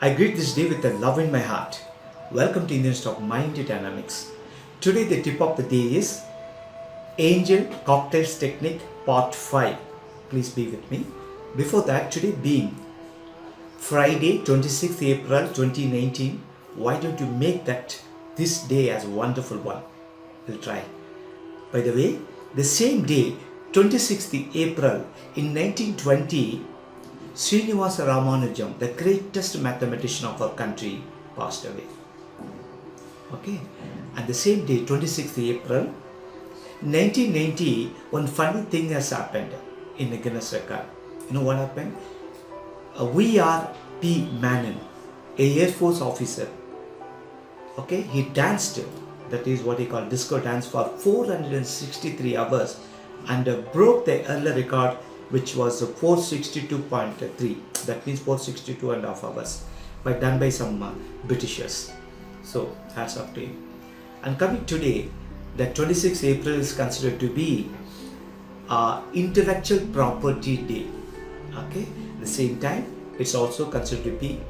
I greet this day with a love in my heart. Welcome to Indian Stock Mind Dynamics. Today the tip of the day is Angel Cocktails Technique Part 5. Please be with me. Before that, today being Friday 26th April 2019, why don't you make this day as a wonderful one? We'll try. By the way, the same day 26th April in 1920, Srinivasa Ramanujam, the greatest mathematician of our country, passed away. Okay, and the same day, 26th April, 1990, one funny thing has happened in the Guinness record. You know what happened? V.R.P. Manon, a Air Force officer, okay, he danced, that is what he called disco dance, for 463 hours and broke the earlier record, which was 462.3, that means 462 and a half hours, done by some Britishers. So hats off to him. And coming today, the 26th April is considered to be Intellectual Property Day. Okay, at the same time, it's also considered to be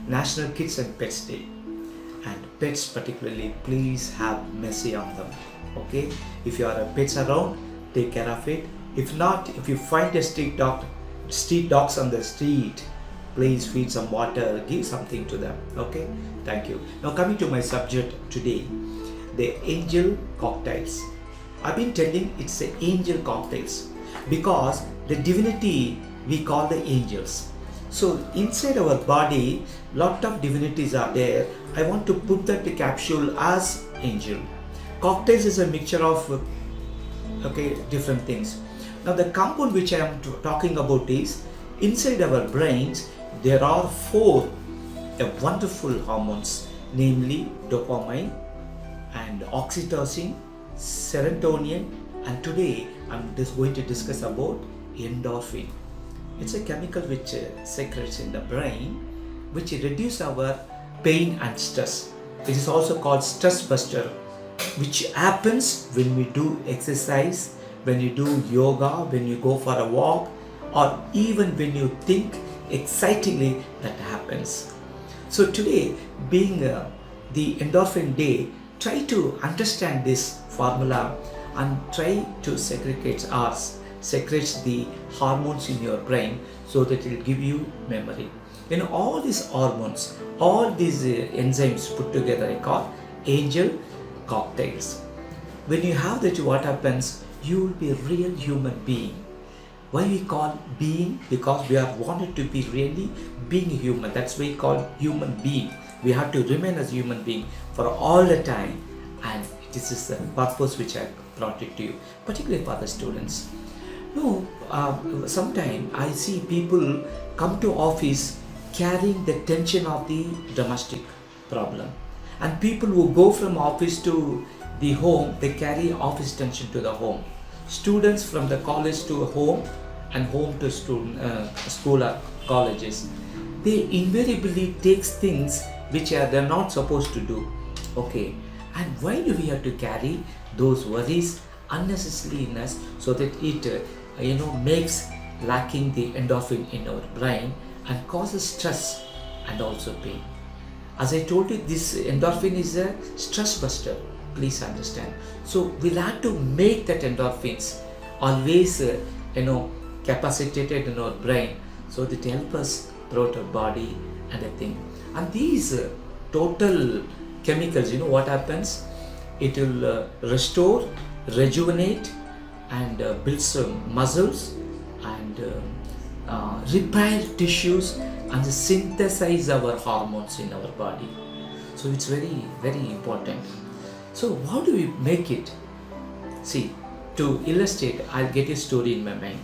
National Kids and Pets Day. And pets particularly, please have mercy on them. Okay, if you are a pets around, take care of it. If not, if you find a street dogs on the street, please feed some water, give something to them. Okay, thank you. Now coming to my subject today, the angel cocktails. I've been telling it's the angel cocktails because the divinity we call the angels. So inside our body, lot of divinities are there. I want to put that capsule as angel. Cocktails is a mixture of different things. Now the compound which I am talking about is inside our brains there are four wonderful hormones, namely dopamine and oxytocin, serotonin, and today I'm just going to discuss about endorphin. It's a chemical which secretes in the brain which reduces our pain and stress. It is also called stress buster, which happens when we do exercise, when you do yoga, when you go for a walk, or even when you think excitingly, that happens. So today, being the endorphin day, try to understand this formula and try to secrete the hormones in your brain so that it will give you memory. You know, all these hormones, all these enzymes put together are called angel cocktails. When you have that, what happens? You will be a real human being. Why we call being? Because we are wanted to be really being human. That's why we call human being. We have to remain as human being for all the time, and this is the purpose which I brought it to you, particularly for the students. No, sometimes I see people come to office carrying the tension of the domestic problem, and people who go from office to the home, they carry office tension to the home. Students from the college to home and home to school or colleges, they invariably takes things which they're not supposed to do. Okay, and why do we have to carry those worries unnecessarily in us, so that it makes lacking the endorphin in our brain and causes stress and also pain. As I told you, this endorphin is a stress buster. Please understand. So we'll have to make that endorphins always capacitated in our brain, so that it help us throughout our body and everything. And these total chemicals, you know what happens? It will restore, rejuvenate, and build some muscles and repair tissues and synthesize our hormones in our body. So it's very, very important. So how do we make it? See, to illustrate, I'll get a story in my mind.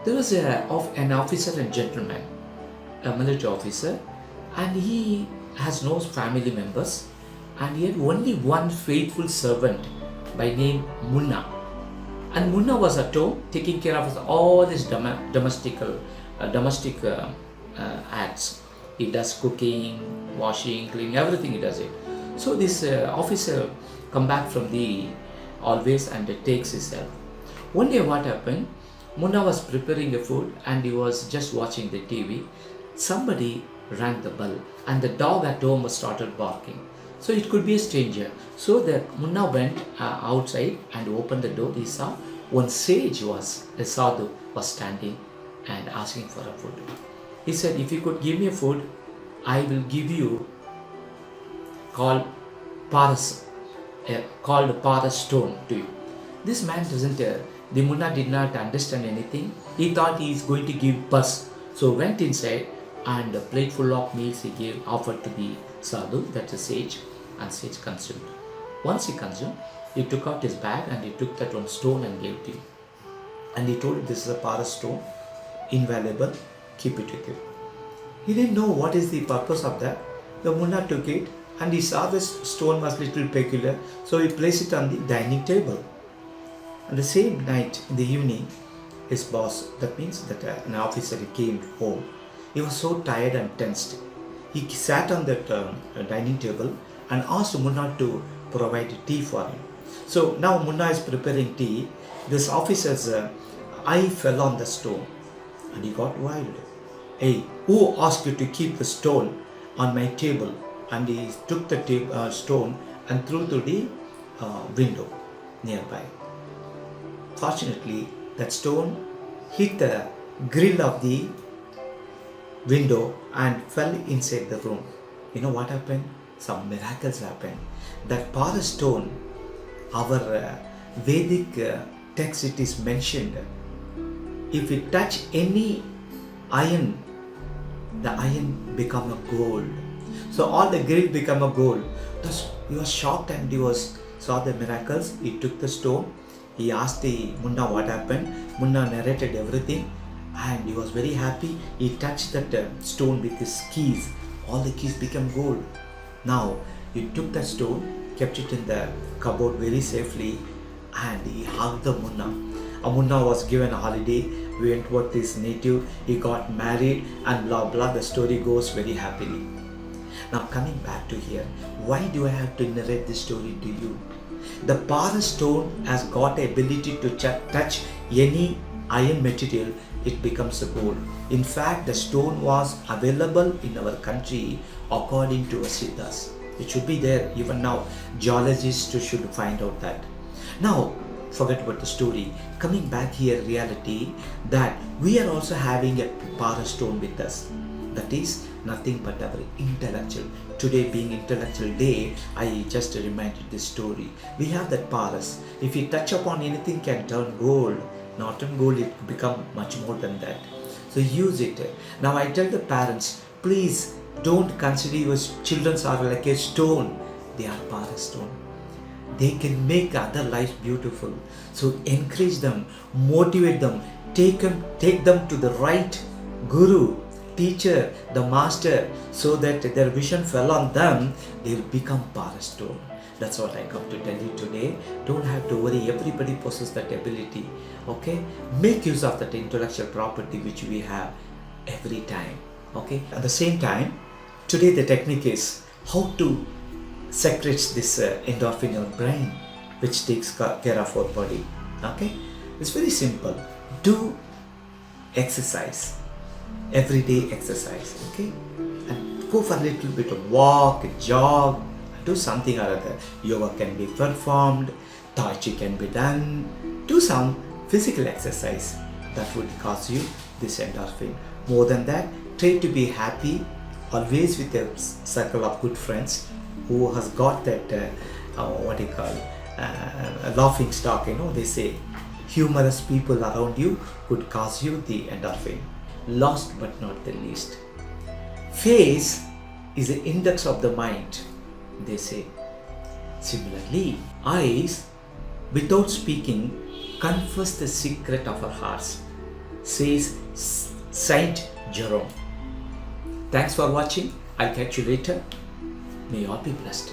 There was an officer and gentleman, a military officer, and he has no family members, and he had only one faithful servant by name Munna. And Munna was at home taking care of all his domestic acts. He does cooking, washing, cleaning, everything he does it. So this officer come back from the always and takes his help. One day what happened? Munna was preparing the food and he was just watching the TV. Somebody rang the bell and the dog at home started barking. So it could be a stranger. So the Munna went outside and opened the door. He saw one sage a sadhu was standing and asking for a food. He said, if you could give me a food, I will give you called Paras stone to you. This man the Munna did not understand anything. He thought he is going to give bus. So went inside and a plate full of meals he offered to the sadhu, that's a sage, and sage consumed. Once he consumed, he took out his bag and he took that one stone and gave it to him. And he told him, this is a Paras stone, invaluable, keep it with you. He didn't know what is the purpose of that. The Munna took it and he saw this stone was little peculiar, so he placed it on the dining table. And the same night in the evening, his boss, that means that an officer, he came home. He was so tired and tensed. He sat on that dining table and asked Munna to provide tea for him. So now Munna is preparing tea. This officer's eye fell on the stone and he got wild. Hey, who asked you to keep the stone on my table? And he took the stone and threw to the window nearby. Fortunately, that stone hit the grill of the window and fell inside the room. You know what happened? Some miracles happened. That Paras stone, our Vedic text, it is mentioned, if we touch any iron, the iron become a gold. So all the grill become a gold. Thus he was shocked and he saw the miracles. He took the stone. He asked the Munna what happened. Munna narrated everything and he was very happy. He touched that stone with his keys. All the keys became gold. Now he took that stone, kept it in the cupboard very safely, and he hugged the Munna. Munna was given a holiday. We went to his native. He got married and blah blah. The story goes very happily. Now coming back to here, why do I have to narrate this story to you? The Paras stone has got the ability to touch any iron material, it becomes a gold. In fact, the stone was available in our country according to Siddhas. It should be there even now. Geologists should find out that. Now, forget about the story. Coming back here, reality that we are also having a Paras stone with us. That is nothing but our intellectual. Today being intellectual day, I just reminded this story. We have that Paras. If you touch upon anything, can turn gold. Not in gold, it become much more than that. So use it. Now I tell the parents, please don't consider your children are like a stone. They are Paras stone. They can make other lives beautiful. So encourage them, motivate them, take them to the right guru, teacher, the master, so that their vision fell on them, they will become Paras stone. That's what I come to tell you today. Don't have to worry, everybody possesses that ability. Okay? Make use of that intellectual property which we have every time. Okay? At the same time, today the technique is how to secrete this endorphin in your brain, which takes care of our body. Okay? It's very simple. Do exercise. Everyday exercise. Okay? And go for a little bit of walk, jog, do something or other. Yoga can be performed, Tai Chi can be done. Do some physical exercise that would cause you this endorphin. More than that, try to be happy, always with a circle of good friends who has got that laughing stock. They say humorous people around you could cause you the endorphin. Last but not the least, face is the index of the mind, they say. Similarly, eyes, without speaking, confess the secret of our hearts, says Saint Jerome. Thanks for watching. I'll catch you later. May you all be blessed.